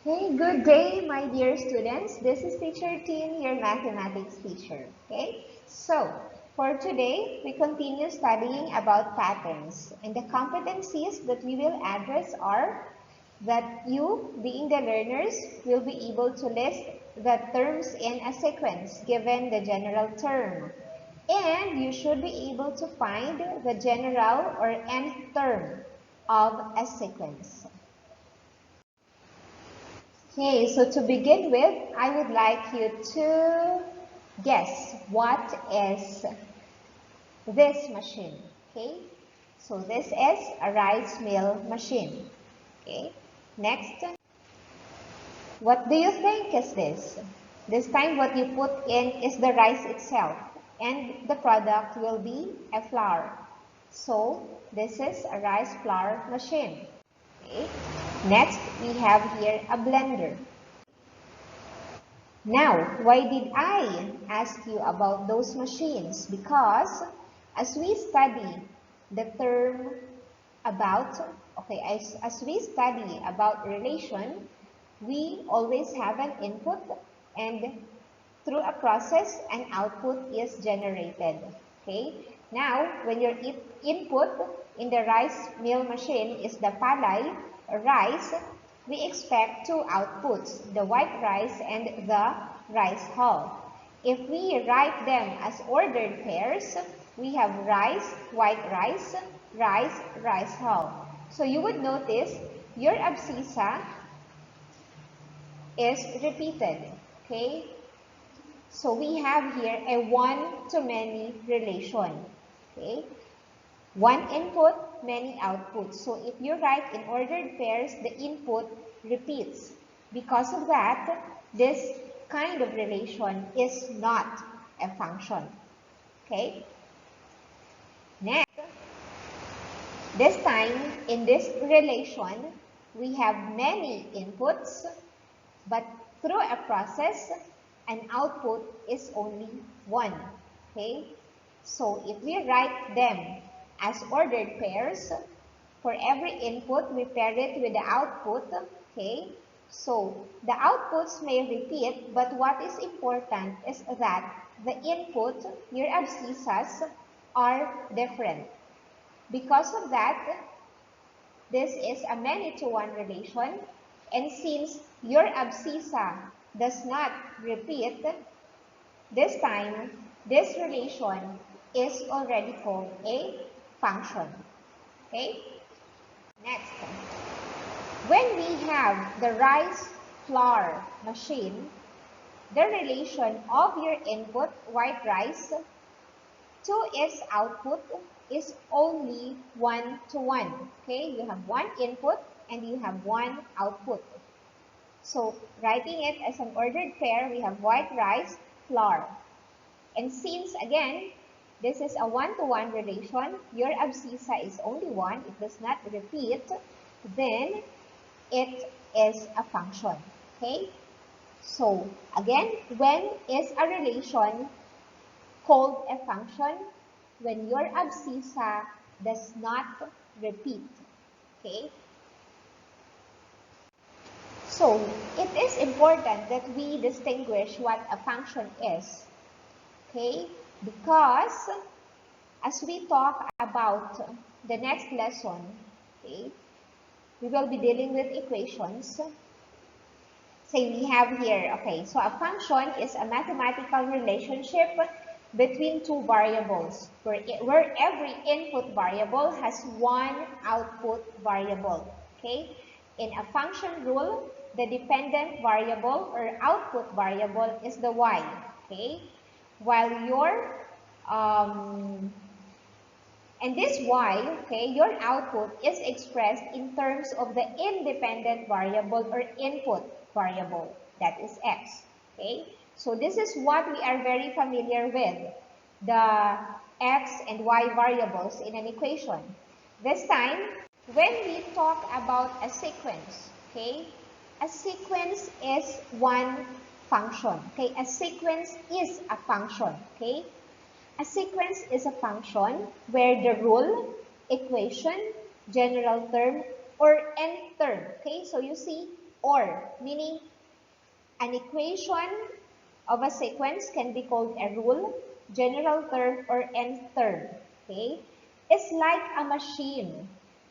Okay, good day, my dear students. This is Teacher Tin, your mathematics teacher. Okay, so for today, we continue studying about patterns. And the competencies that we will address are that you, being the learners, will be able to list the terms in a sequence given the general term. And you should be able to find the general or nth term of a sequence. Okay, so to begin with, I would like you to guess what is this machine. Okay, so this is a rice mill machine. Okay, next, what do you think is this? This time what you put in is the rice itself, and the product will be a flour. So this is a rice flour machine. Okay, next we have here a blender. Now, why did I ask you about those machines? Because as we study the term about, okay, as we study about relation, we always have an input, and through a process, an output is generated. Okay. Now, when your input in the rice mill machine is the palay, rice, we expect two outputs, the white rice and the rice hull. If we write them as ordered pairs, we have rice, white rice, rice, rice hull. So you would notice your abscissa is repeated. Okay. So we have here a one-to-many relation. Okay. One input, many outputs. So if you write in ordered pairs, the input repeats. Because of that, this kind of relation is not a function. Okay. Next, this time in this relation, we have many inputs, but through a process, an output is only one. Okay. So if we write them as ordered pairs, for every input, we pair it with the output. Okay. So the outputs may repeat, but what is important is that the input, your abscissas, are different. Because of that, this is a many-to-one relation, and since your abscissa does not repeat, this time, this relation is already called a function. Okay? Next, when we have the rice flour machine, the relation of your input, white rice, to its output is only 1-to-1. Okay, you have one input and you have one output. So writing it as an ordered pair, we have white rice, flour. And since again, this is a one-to-one relation, your abscissa is only one, it does not repeat, then it is a function. Okay? So again, when is a relation called a function? When your abscissa does not repeat. Okay? So it is important that we distinguish what a function is. Okay? Because as we talk about the next lesson, okay, we will be dealing with equations. Say we have here, okay, so a function is a mathematical relationship between two variables where every input variable has one output variable. Okay? In a function rule, the dependent variable or output variable is the y. Okay? While and this y, okay, your output is expressed in terms of the independent variable or input variable, that is x. Okay? So this is what we are very familiar with, the x and y variables in an equation. This time, when we talk about a sequence, okay, a sequence is one function. Okay? A sequence is a function. Okay? A sequence is a function where the rule, equation, general term, or nth term. Okay, so you see, Or, meaning an equation of a sequence can be called a rule, general term, or nth term. Okay? It's like a machine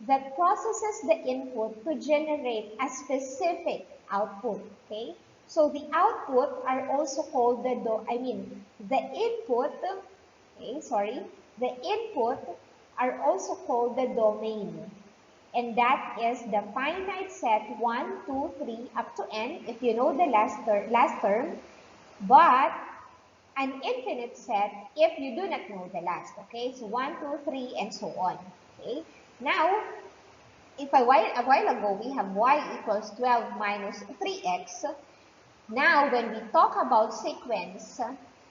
that processes the input to generate a specific output. Okay? So the output are also called the input, okay, sorry, the input are also called the domain. And that is the finite set 1, 2, 3 up to n, if you know the last term, but an infinite set if you do not know the last. Okay, so 1, 2, 3, and so on. Okay, now, if a while ago we have y equals 12 minus 3x, now when we talk about sequence,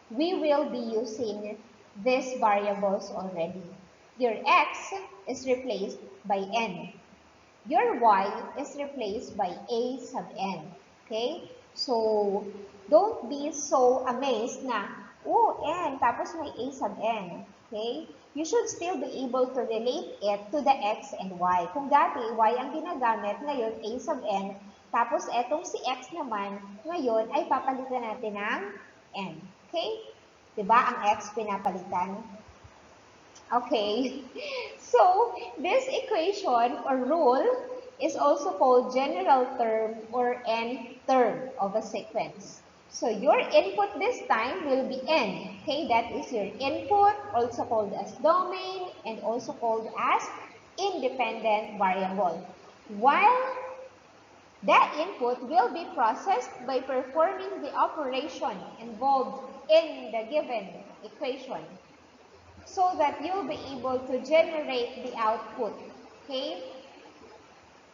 we will be using these variables already. Your x is replaced by n. Your y is replaced by a sub n. Okay? So, don't be so amazed na, oh, n, tapos may a sub n. Okay? You should still be able to relate it to the x and y. Kung dati, y ang ginagamit, ngayon a sub n, tapos etong si x naman, ngayon ay papalitan natin ng n. Okay? Diba ang x pinapalitan? Okay, so this equation or rule is also called general term or n term of a sequence. So your input this time will be n. Okay, that is your input, also called as domain and also called as independent variable. While that input will be processed by performing the operation involved in the given equation, so that you'll be able to generate the output, okay?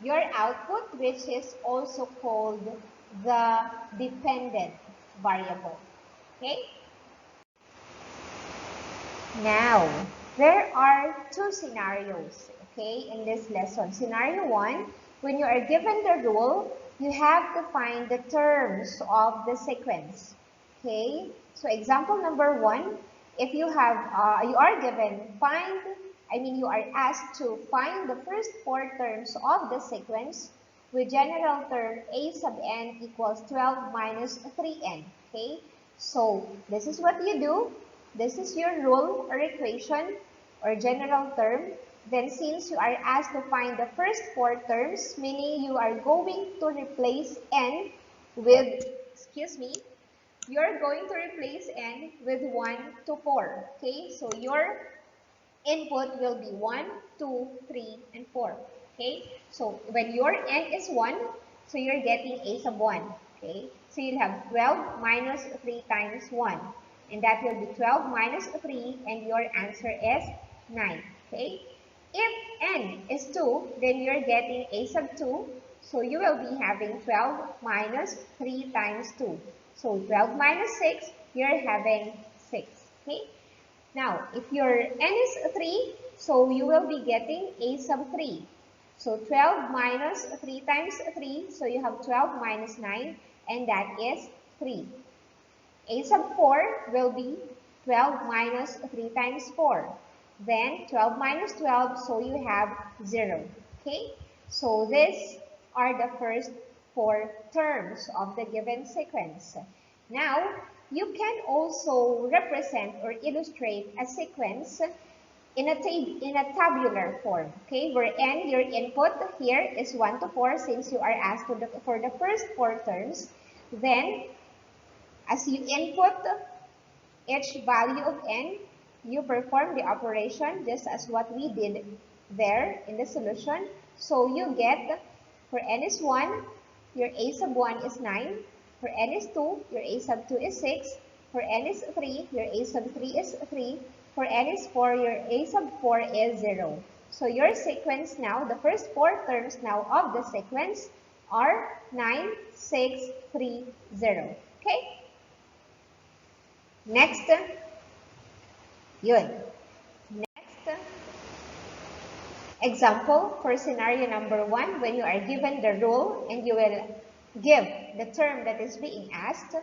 Your output, which is also called the dependent variable, okay? Now, there are two scenarios, okay, in this lesson. Scenario 1, when you are given the rule, you have to find the terms of the sequence, okay? So example number 1, if you are given, you are asked to find the first 4 terms of the sequence with general term a sub n equals 12 minus 3n, okay? So, this is what you do. This is your rule or equation or general term. Then since you are asked to find the first 4 terms, meaning you are going to replace n with, you are going to replace n with 1 to 4. Okay, so your input will be 1, 2, 3, and 4. Okay, so when your n is 1, so you're getting a sub 1. Okay, so you'll have 12 minus 3 times 1. And that will be 12 minus 3, and your answer is 9. Okay, if n is 2, then you're getting a sub 2. So you will be having 12 minus 3 times 2. So 12 minus 6, you're having 6. Okay. Now, if your n is 3, so you will be getting a sub 3. So 12 minus 3 times 3, so you have 12 minus 9, and that is 3. A sub 4 will be 12 minus 3 times 4. Then 12 minus 12, so you have 0. Okay? So these are the first 4 terms of the given sequence. Now, you can also represent or illustrate a sequence in a tabular form, okay, where n, your input here is 1 to 4 since you are asked for the first 4 terms. Then, as you input each value of n, you perform the operation just as what we did there in the solution. So you get, for n is 1, your a sub 1 is 9. For n is 2, your a sub 2 is 6. For n is 3, your a sub 3 is 3. For n is 4, your a sub 4 is 0. So your sequence now, the first 4 terms now of the sequence are 9, 6, 3, 0. Okay? Next, yun. Next, example for scenario number 1, when you are given the rule and you will give the term that is being asked.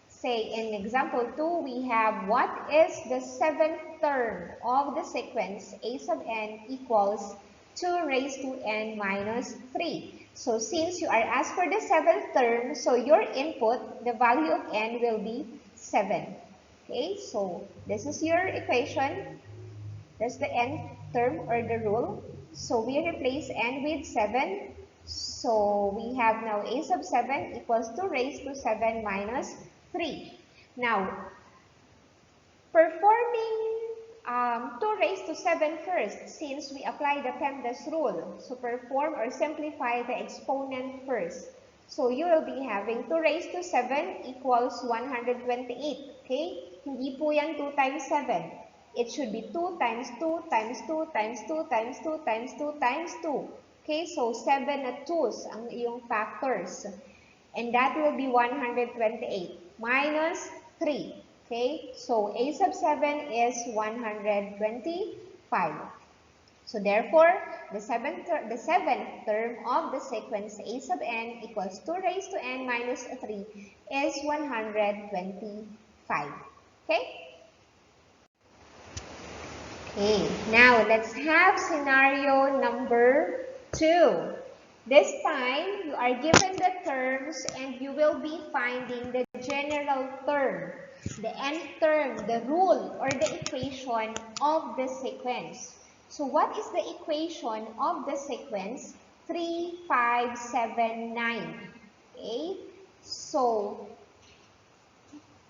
Say in example 2, we have what is the 7th term of the sequence a sub n equals 2 raised to n minus 3. So since you are asked for the seventh term, so your input, the value of n will be 7. Okay, so this is your equation. That's the nth term or the rule. So we replace n with 7. So we have now a sub 7 equals 2 raised to 7 minus 3. Now, performing 2 raised to 7 first, since we apply the PEMDAS rule. So perform or simplify the exponent first. So you will be having 2 raised to 7 equals 128. Okay? Hindi po yan 2 times 7. It should be 2 times 2 times 2 times 2 times 2 times 2 times 2. Okay? So 7 na 2s ang iyong factors. And that will be 128 minus 3. Okay, so a sub 7 is 125. So therefore, the seventh term of the sequence a sub n equals 2 raised to n minus 3 is 125. Okay? Okay, now let's have scenario number 2. This time, you are given the terms and you will be finding the general term, the nth term, the rule, or the equation of the sequence. So what is the equation of the sequence? 3, 5, 7, 9. Okay? So,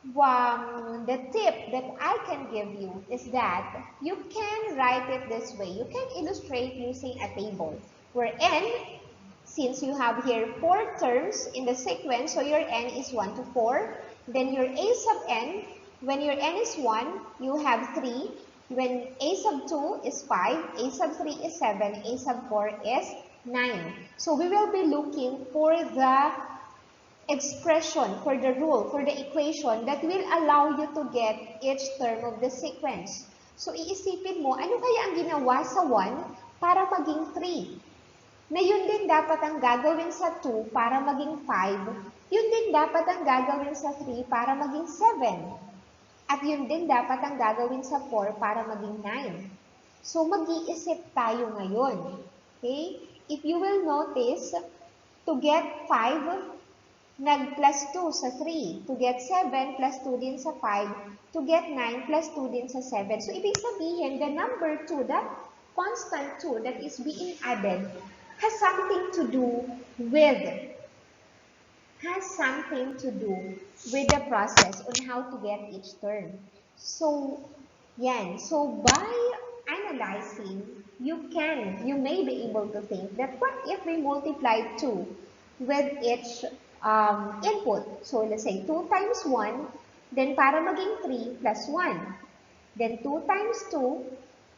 the tip that I can give you is that you can write it this way. You can illustrate using a table where n, since you have here 4 terms in the sequence, so your n is 1 to 4. Then your a sub n, when your n is 1, you have 3. When a sub 2 is 5, a sub 3 is 7, a sub 4 is 9. So we will be looking for the expression, for the rule, for the equation that will allow you to get each term of the sequence. So iisipin mo, ano kaya ang ginawa sa 1 para maging 3? Na yun din dapat ang gagawin sa 2 para maging 5, yun din dapat ang gagawin sa 3 para maging 7, at yun din dapat ang gagawin sa 4 para maging 9. So, mag-iisip tayo ngayon. Okay? If you will notice, to get 5, nag-plus 2 sa 3. To get 7, plus 2 din sa 5. To get 9, plus 2 din sa 7. So, ibig sabihin, the number 2, that constant 2 that is being added, has something to do with the process on how to get each term. So, yan. So, by analyzing, you may be able to think that what if we multiply 2 with each input? So, let's say 2 times 1, then para maging 3 plus 1. Then 2 times 2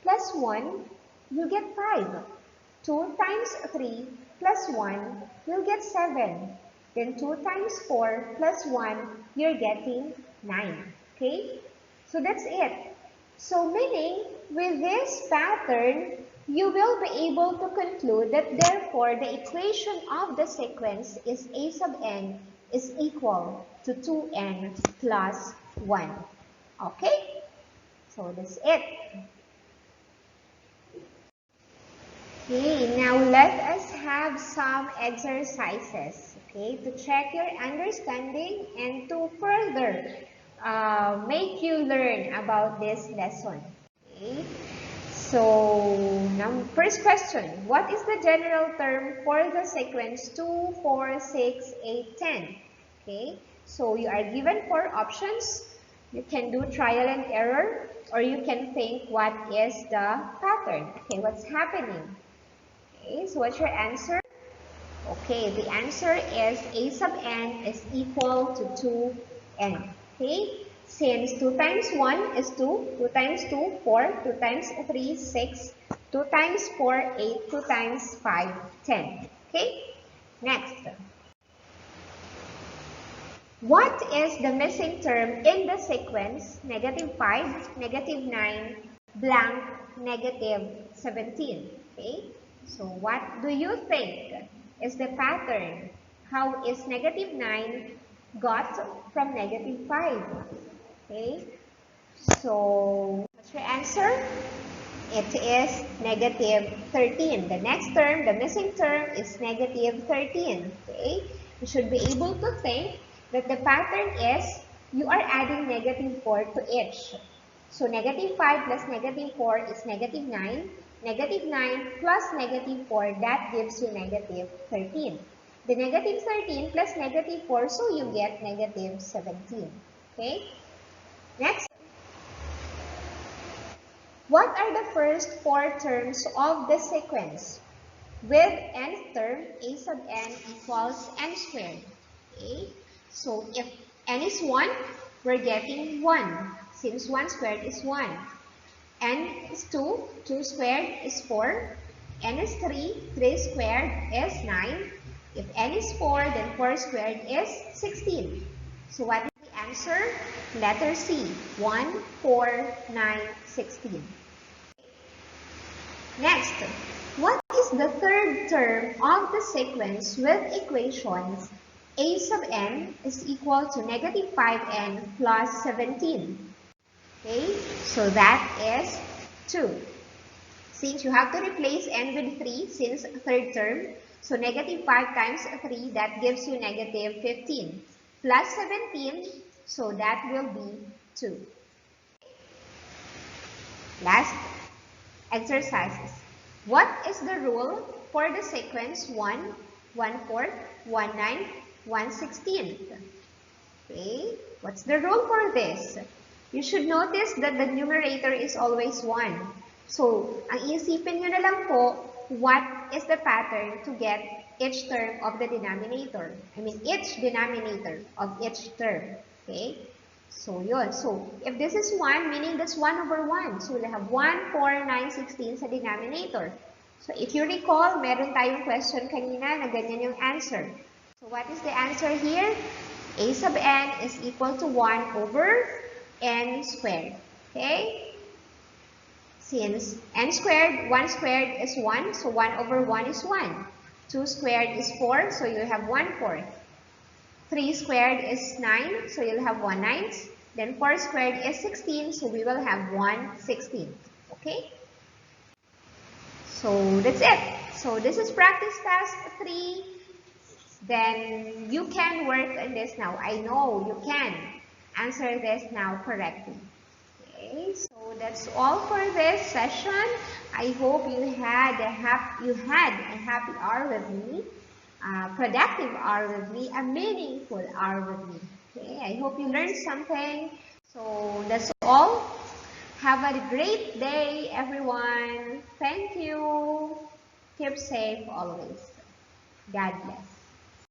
plus 1, you get 5. 2 times 3 plus 1, you'll get 7. Then 2 times 4 plus 1, you're getting 9. Okay? So that's it. So meaning, with this pattern, you will be able to conclude that therefore, the equation of the sequence is a sub n is equal to 2n plus 1. Okay? So that's it. Okay, now let us have some exercises, okay, to check your understanding and to further make you learn about this lesson. Okay, so now first question, what is the general term for the sequence 2, 4, 6, 8, 10? Okay, so you are given 4 options. You can do trial and error, or you can think what is the pattern. Okay, what's happening? Okay, so what's your answer? Okay, the answer is a sub n is equal to 2n. Okay, since 2 times 1 is 2, 2 times 2, 4, 2 times 3, 6, 2 times 4, 8, 2 times 5, 10. Okay, next. What is the missing term in the sequence negative 5, negative 9, blank, negative 17? Okay, so what do you think is the pattern? How is negative 9 got from negative 5? Okay, so what's your answer? it is negative 13. The next term, the missing term, is negative 13. Okay? You should be able to think that the pattern is you are adding negative 4 to each. So negative 5 plus negative 4 is negative 9. Negative 9 plus negative 4, that gives you negative 13. The negative 13 plus negative 4, so you get negative 17. Okay? Next. What are the first four terms of the sequence? With nth term, a sub n equals n squared. Okay? So if n is 1, we're getting 1, since 1 squared is 1. N is 2, 2 squared is 4. N is 3, 3 squared is 9. If n is 4, then 4 squared is 16. So what is the answer? Letter C, 1, 4, 9, 16. Next, what is the third term of the sequence with equations a sub n is equal to negative 5n plus 17? Okay, so that is 2. Since you have to replace n with 3 since third term, so negative 5 times 3, that gives you negative 15. Plus 17, so that will be 2. Last exercises. What is the rule for the sequence 1, 1/4, 1/9, 1/16? Okay, what's the rule for this? You should notice that the numerator is always 1. So, ang iisipin nyo na lang po, what is the pattern to get each term of the denominator? I mean, each denominator of each term. Okay? So, yun. So, if this is 1, meaning that's 1 over 1. So, we'll have 1, 4, 9, 16 sa denominator. So, if you recall, meron tayong question kanina na ganyan yung answer. So, what is the answer here? A sub n is equal to 1 over n squared. Okay? Since n squared, 1 squared is 1, so 1 over 1 is 1. 2 squared is 4, so you have 1/4. 3 squared is 9, so you'll have 1/9. Then 4 squared is 16, so we will have 1/16. Okay? So that's it. So this is practice task 3. Then you can work on this now. I know you can answer this now correctly. Okay, so that's all for this session. I hope you had a happy hour with me, a productive hour with me, a meaningful hour with me. Okay, I hope you learned something. So that's all. Have a great day, everyone. Thank you. Keep safe always. God bless.